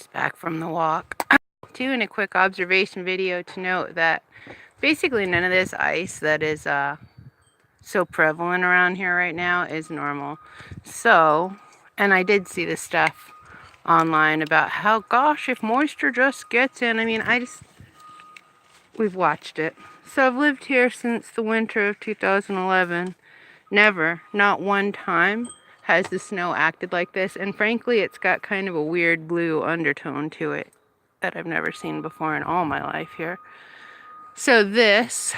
just back from the walk. Doing a quick observation video to note that basically none of this ice that is so prevalent around here right now is normal. So, and I did see this stuff online about how, gosh, if moisture just gets in, I mean, we've watched it. So I've lived here since the winter of 2011. Never, not one time, has the snow acted like this. And frankly, it's got kind of a weird blue undertone to it that I've never seen before in all my life here. So this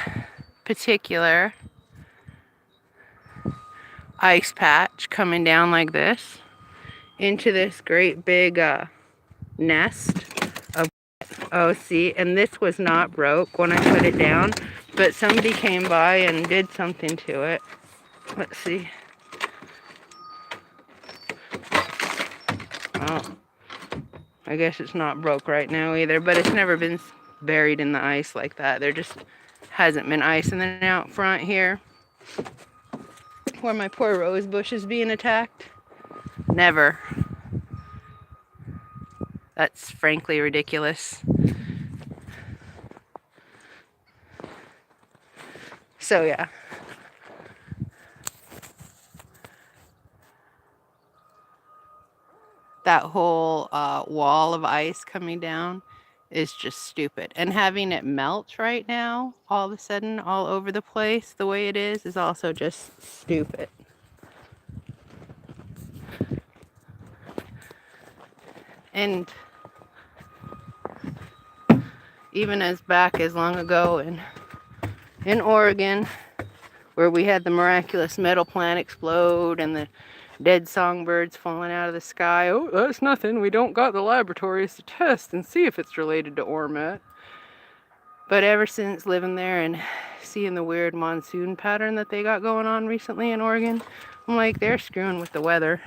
particular ice patch coming down like this into this great big nest of OC, and this was not broke when I put it down, but somebody came by and did something to it. Let's see. Oh, I guess it's not broke right now either, but it's never been buried in the ice like that. There just hasn't been ice. And then out front here, where my poor rose bush is being attacked, never. That's frankly ridiculous. So yeah. That whole wall of ice coming down is just stupid. And having it melt right now, all of a sudden, all over the place, the way it is also just stupid. And even as back as long ago in Oregon, where we had the miraculous metal plant explode and the dead songbirds falling out of the sky. Oh, that's nothing. We don't got the laboratories to test and see if it's related to Ormet. But ever since living there and seeing the weird monsoon pattern that they got going on recently in Oregon, I'm like, they're screwing with the weather.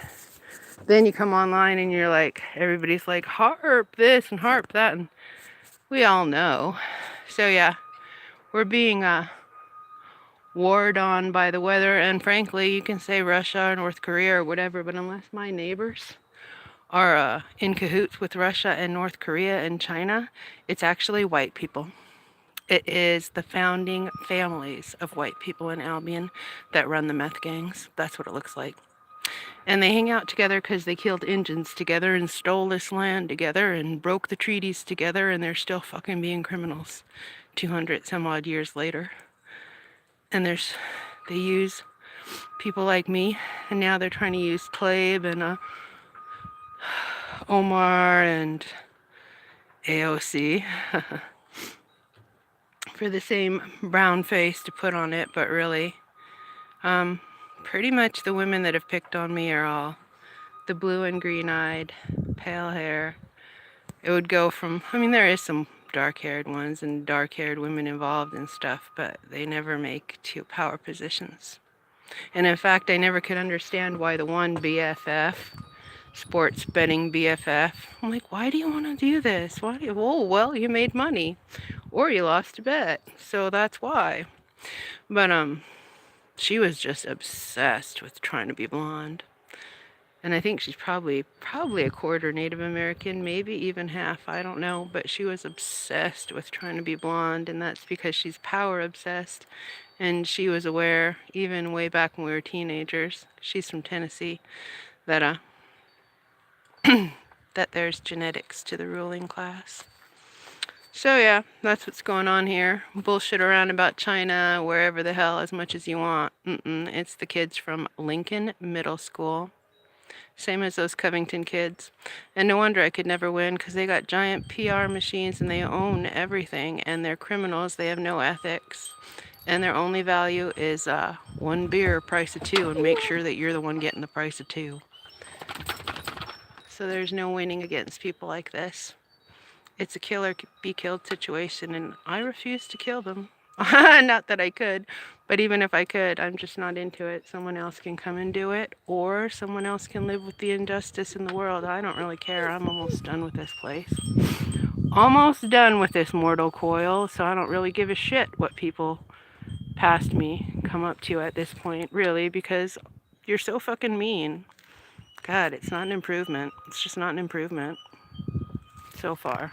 Then you come online and you're like, everybody's like, harp this and harp that, and we all know. So yeah, we're being warred on by the weather, and frankly, you can say Russia or North Korea or whatever, but unless my neighbors are in cahoots with Russia and North Korea and China, it's actually white people. It is the founding families of white people in Albion that run the meth gangs. That's what it looks like. And they hang out together because they killed Indians together and stole this land together and broke the treaties together, and they're still fucking being criminals 200 some odd years later. And they use people like me, and now they're trying to use Tlaib and Omar and AOC for the same brown face to put on it, but really, pretty much the women that have picked on me are all the blue and green-eyed, pale hair. It would go from, I mean, there is some dark-haired ones and dark-haired women involved and stuff, but they never make to power positions. And in fact, I never could understand why the one BFF, sports betting BFF, I'm like, why do you want to do this? Why? Oh, well, you made money, or you lost a bet, so that's why. But she was just obsessed with trying to be blonde. And I think she's probably a quarter Native American, maybe even half, I don't know. But she was obsessed with trying to be blonde, and that's because she's power obsessed. And she was aware, even way back when we were teenagers, she's from Tennessee, that that there's genetics to the ruling class. So yeah, that's what's going on here. Bullshit around about China, wherever the hell, as much as you want. It's the kids from Lincoln Middle School. Same as those Covington kids. And no wonder I could never win, because they got giant PR machines and they own everything. And they're criminals. They have no ethics. And their only value is one beer, price of two, and make sure that you're the one getting the price of two. So there's no winning against people like this. It's a kill or be killed situation, and I refuse to kill them. Not that I could, but even if I could, I'm just not into it. Someone else can come and do it, or someone else can live with the injustice in the world. I don't really care. I'm almost done with this place. Almost done with this mortal coil, so I don't really give a shit what people past me come up to at this point, really, because you're so fucking mean. God, it's not an improvement. It's just not an improvement. so far.